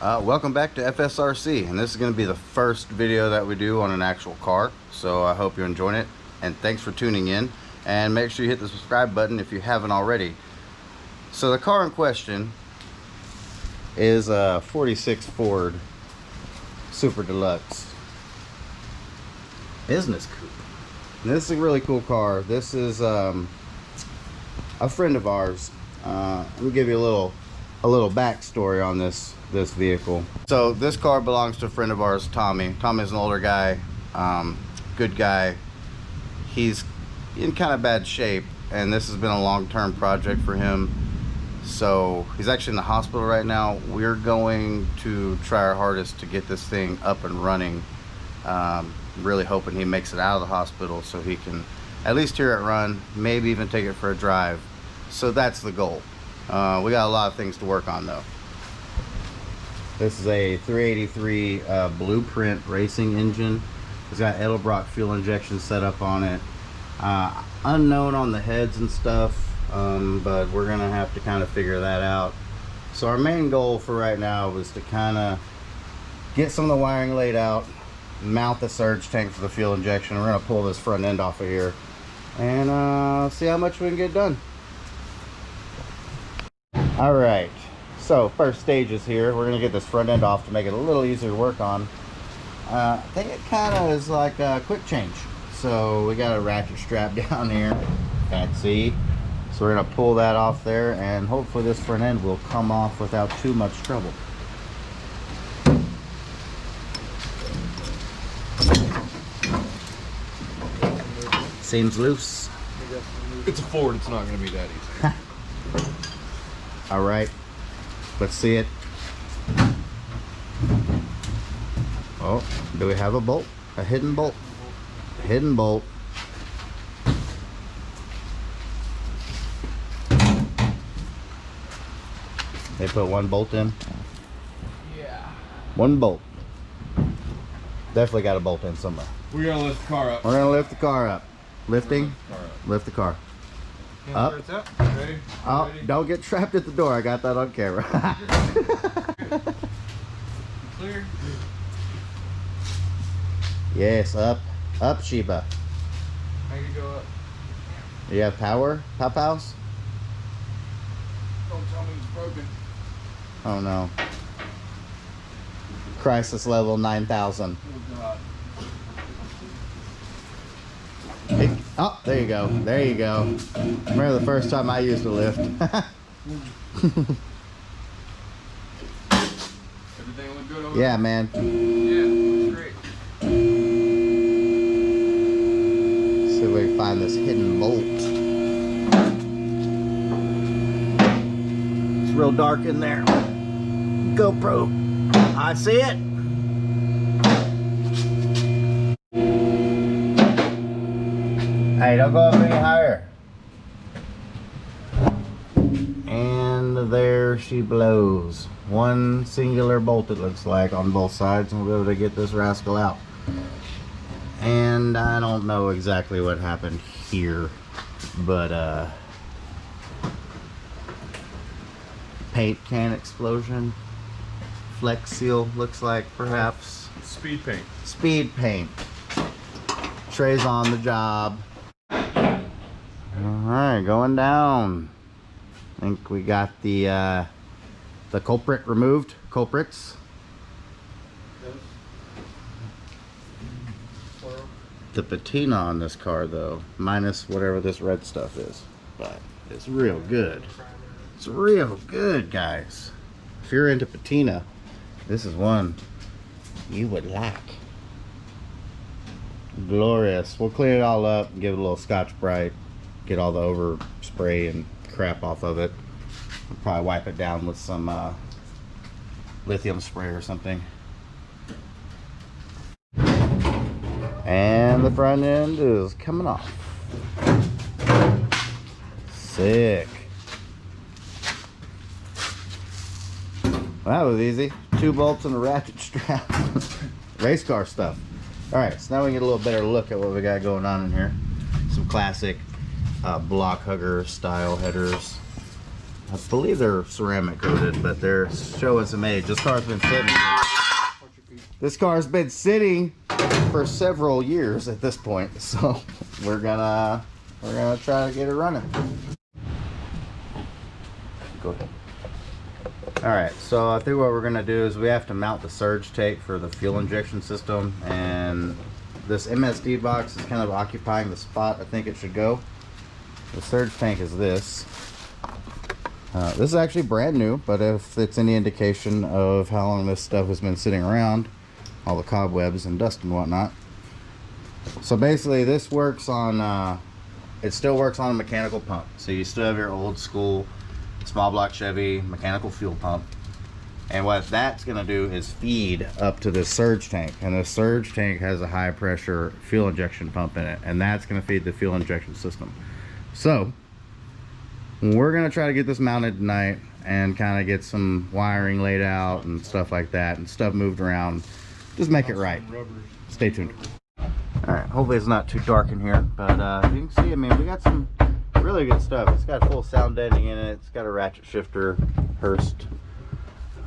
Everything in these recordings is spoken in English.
Welcome back to FSRC, and this is going to be the first video that we do on an actual car, so I hope you're enjoying it, and thanks for tuning in, and make sure you hit the subscribe button if you haven't already. So the car in question is a 46 Ford Super Deluxe Business Coupe. And this is a really cool car. This is a friend of ours. Let me give you a little backstory on this vehicle. So this car belongs to a friend of ours, Tommy. Tommy's an older guy, good guy. He's in kind of bad shape, and this has been a long-term project for him. So he's actually in the hospital right now. We're going to try our hardest to get this thing up and running. Really hoping he makes it out of the hospital so he can at least hear it run, maybe even take it for a drive. So that's the goal. We got a lot of things to work on though. This is a 383 Blueprint racing engine. It's got Edelbrock fuel injection set up on it. Unknown on the heads and stuff, but we're gonna have to kind of figure that out. So our main goal for right now was to kind of get some of the wiring laid out, mount the surge tank for the fuel injection. We're gonna pull this front end off of here and see how much we can get done. All right, so first stage is here. We're gonna get this front end off to make it a little easier to work on. I think it kind of is like a quick change. So we got a ratchet strap down here, can't see. So we're gonna pull that off there, and hopefully this front end will come off without too much trouble. Seems loose. It's a Ford, it's not gonna be that easy. All right, let's see it. Oh, do we have a bolt? A hidden bolt? A hidden bolt. They put one bolt in? Yeah. One bolt. Definitely got a bolt in somewhere. We're gonna lift the car up. We're gonna lift the car up. Lifting? Lift the car. Up. Ready? Oh, Ready? don't get trapped at the door. I got that on camera. Clear. Yes, up. Up, Sheba. I can go up. You have power? Pow-pows? Don't tell me it's broken. Oh no. Crisis level 9,000. Oh god. Oh, there you go. There you go. Remember the first time I used a lift. Everything look good over Yeah, man. Yeah, looks great. See if we can find this hidden bolt. It's real dark in there. GoPro. I see it. Hey, don't go up any higher. And there she blows. One singular bolt, it looks like, on both sides, and we'll be able to get this rascal out. And I don't know exactly what happened here, but paint can explosion. Flex seal looks like, perhaps. Speed paint. Speed paint. Trey's on the job. Alright, going down. I think we got the culprit removed. Culprits. The patina on this car though, minus whatever this red stuff is. But it's real good. It's real good, guys. If you're into patina, this is one you would like. Glorious. We'll clean it all up and give it a little Scotch-Brite. Get all the overspray and crap off of it. We'll probably wipe it down with some lithium spray or something. And the front end is coming off. Sick. Well, that was easy. 2 bolts and a ratchet strap. Race car stuff. Alright, so now we can get a little better look at what we got going on in here. Some classic block hugger style headers. I believe they're ceramic coated, but they're showing some age. This car's been sitting. This car's been sitting for several years at this point, so we're gonna try to get it running. Go ahead. All right, so I think what we're gonna do is we have to mount the surge tank for the fuel injection system, and this MSD box is kind of occupying the spot I think it should go. The surge tank is this. This is actually brand new, but if it's any indication of how long this stuff has been sitting around, all the cobwebs and dust and whatnot. So basically this works on, it still works on a mechanical pump. So you still have your old school small block Chevy mechanical fuel pump. And what that's gonna do is feed up to this surge tank. And the surge tank has a high pressure fuel injection pump in it. And that's gonna feed the fuel injection system. So we're gonna try to get this mounted tonight and kind of get some wiring laid out and stuff like that and stuff moved around. Just make it right. Stay tuned. All right, hopefully it's not too dark in here, but you can see, I mean, we got some really good stuff. It's got full sound deadening in it. It's got a ratchet shifter, Hurst.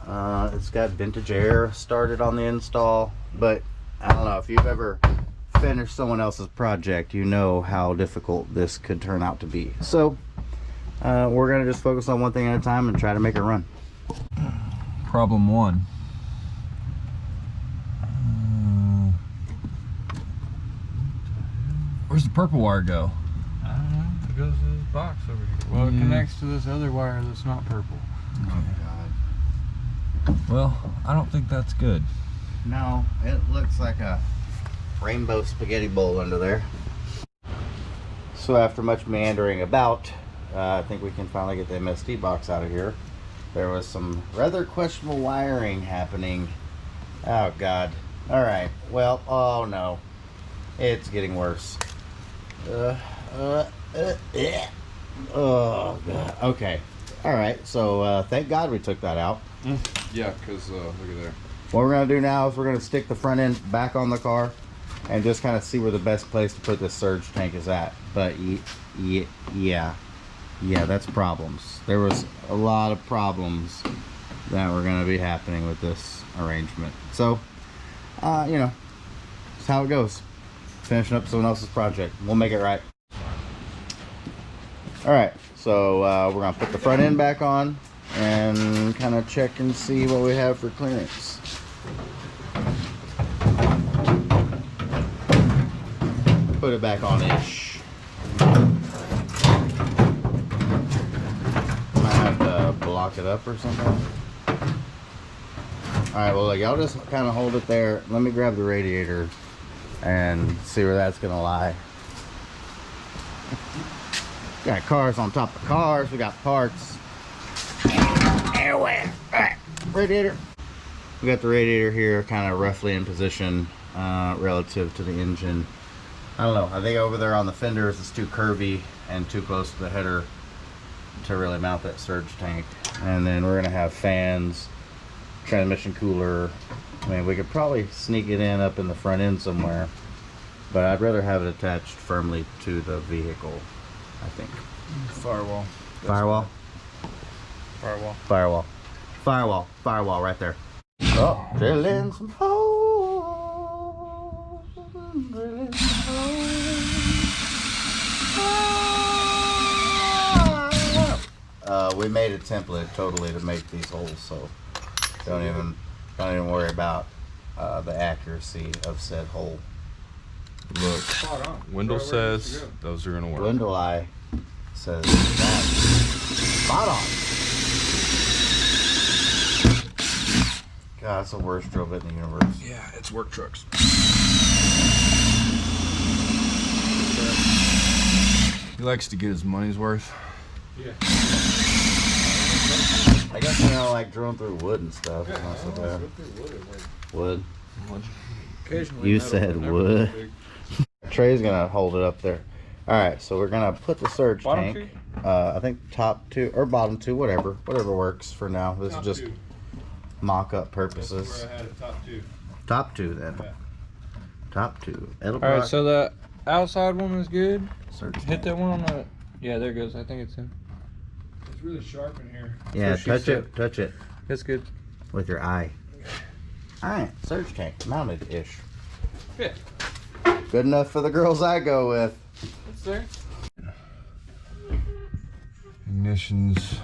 It's got vintage air started on the install, but I don't know if you've ever finished someone else's project, you know how difficult this could turn out to be. So we're gonna just focus on one thing at a time and try to make it run. Problem one. Where's the purple wire go? I don't know. It goes to this box over here. Well, it connects to this other wire that's not purple. Oh God. Well, I don't think that's good. No, it looks like a rainbow spaghetti bowl under there. So after much meandering about, I think we can finally get the MSD box out of here. There was some rather questionable wiring happening. Oh God. All right. Well, oh no. It's getting worse. Oh God. Okay. All right. So thank God we took that out. Yeah, because look at there. What we're gonna do now is we're gonna stick the front end back on the car and just kind of see where the best place to put this surge tank is at. But yeah, that's problems. There was a lot of problems that were gonna be happening with this arrangement. So, you know, it's how it goes. Finishing up someone else's project. We'll make it right. All right, so we're gonna put the front end back on and kind of check and see what we have for clearance. Put it back on-ish. Might have to block it up or something. All right, well, like, y'all just kind of hold it there. Let me grab the radiator and see where that's gonna lie. Got cars on top of cars. We got parts everywhere. All right, radiator. We got the radiator here kind of roughly in position relative to the engine. I don't know, I think over there on the fenders it's too curvy and too close to the header to really mount that surge tank. And then we're gonna have fans, transmission cooler. I mean, we could probably sneak it in up in the front end somewhere, but I'd rather have it attached firmly to the vehicle, I think. Firewall. Firewall? Firewall. Firewall. Firewall. Firewall right there. Oh, drilling some holes. Drilling some holes. We made a template totally to make these holes, so don't even worry about the accuracy of said hole. Look, Wendell says those are gonna work. Wendell eye says that. Spot on. God, that's the worst drill bit in the universe. Yeah, it's work trucks. He likes to get his money's worth. Yeah. I guess you know, like drilling through wood and stuff. It's not so bad. Wood. Occasionally You metal, said but never wood. big. Trey's gonna hold it up there. All right, so we're gonna put the surge Bottom tank. I think top two or bottom two, whatever works for now. This Top is just two. mock-up That's purposes. where I had it top two. Top two then. Yeah. Top two. Alright, so the outside one is good. surge Hit tank. that one on the... Yeah, there it goes. I think it's him. It's really sharp in here. Yeah, So she touch said- it. Touch it That's good. with your eye. All right, surge tank mounted-ish. Yeah. Good enough for the girls I go with. That's there. Ignitions.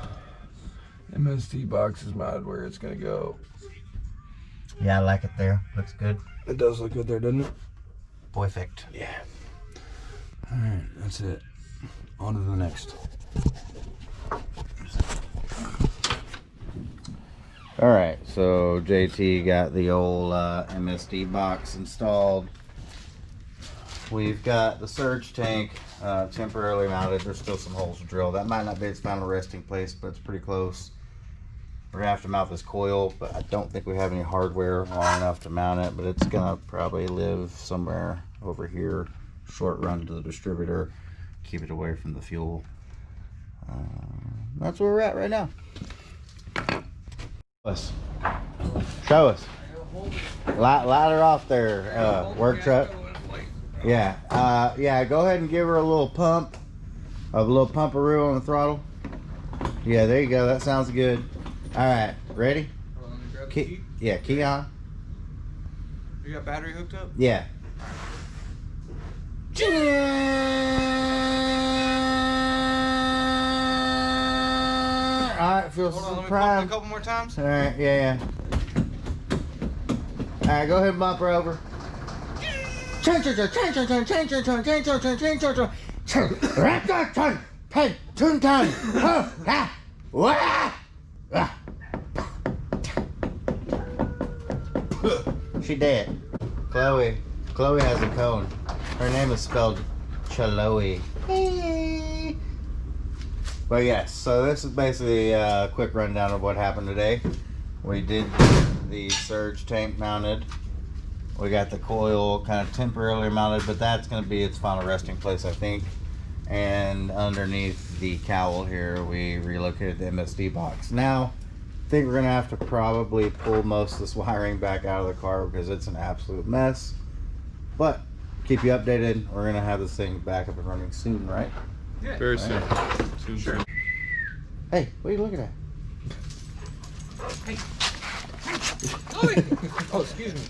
MSD box is mounted where it's gonna go. Yeah, I like it there. Looks good. It does look good there, doesn't it? Perfect. Yeah. Alright, that's it. On to the next. All right, so JT got the old MSD box installed. We've got the surge tank temporarily mounted. There's still some holes to drill. That might not be its final resting place, but it's pretty close. We're gonna have to mount this coil, but I don't think we have any hardware long enough to mount it, but it's gonna probably live somewhere over here. Short run to the distributor, keep it away from the fuel. That's where we're at right now. Show us. Light her off there, work truck. Yeah, yeah, go ahead and give her a little pump. A little pumperoo on the throttle. Yeah, there you go, that sounds good. Alright, ready? Key, yeah, key on. You got battery hooked up? Yeah. Alright, feels Hold on, let me prime. pump it a couple more times. Alright, yeah. Alright, go ahead and bump her over. She dead. Chloe has a cone. Her name is spelled Chloe. But yes, so this is basically a quick rundown of what happened today. We did the surge tank mounted. We got the coil kind of temporarily mounted, but that's going to be its final resting place, I think. And underneath the cowl here, we relocated the MSD box. Now, I think we're going to have to probably pull most of this wiring back out of the car because it's an absolute mess. But keep you updated. We're going to have this thing back up and running soon, right? Yeah. Very soon. Sure. Hey, what are you looking at? Oh, excuse me.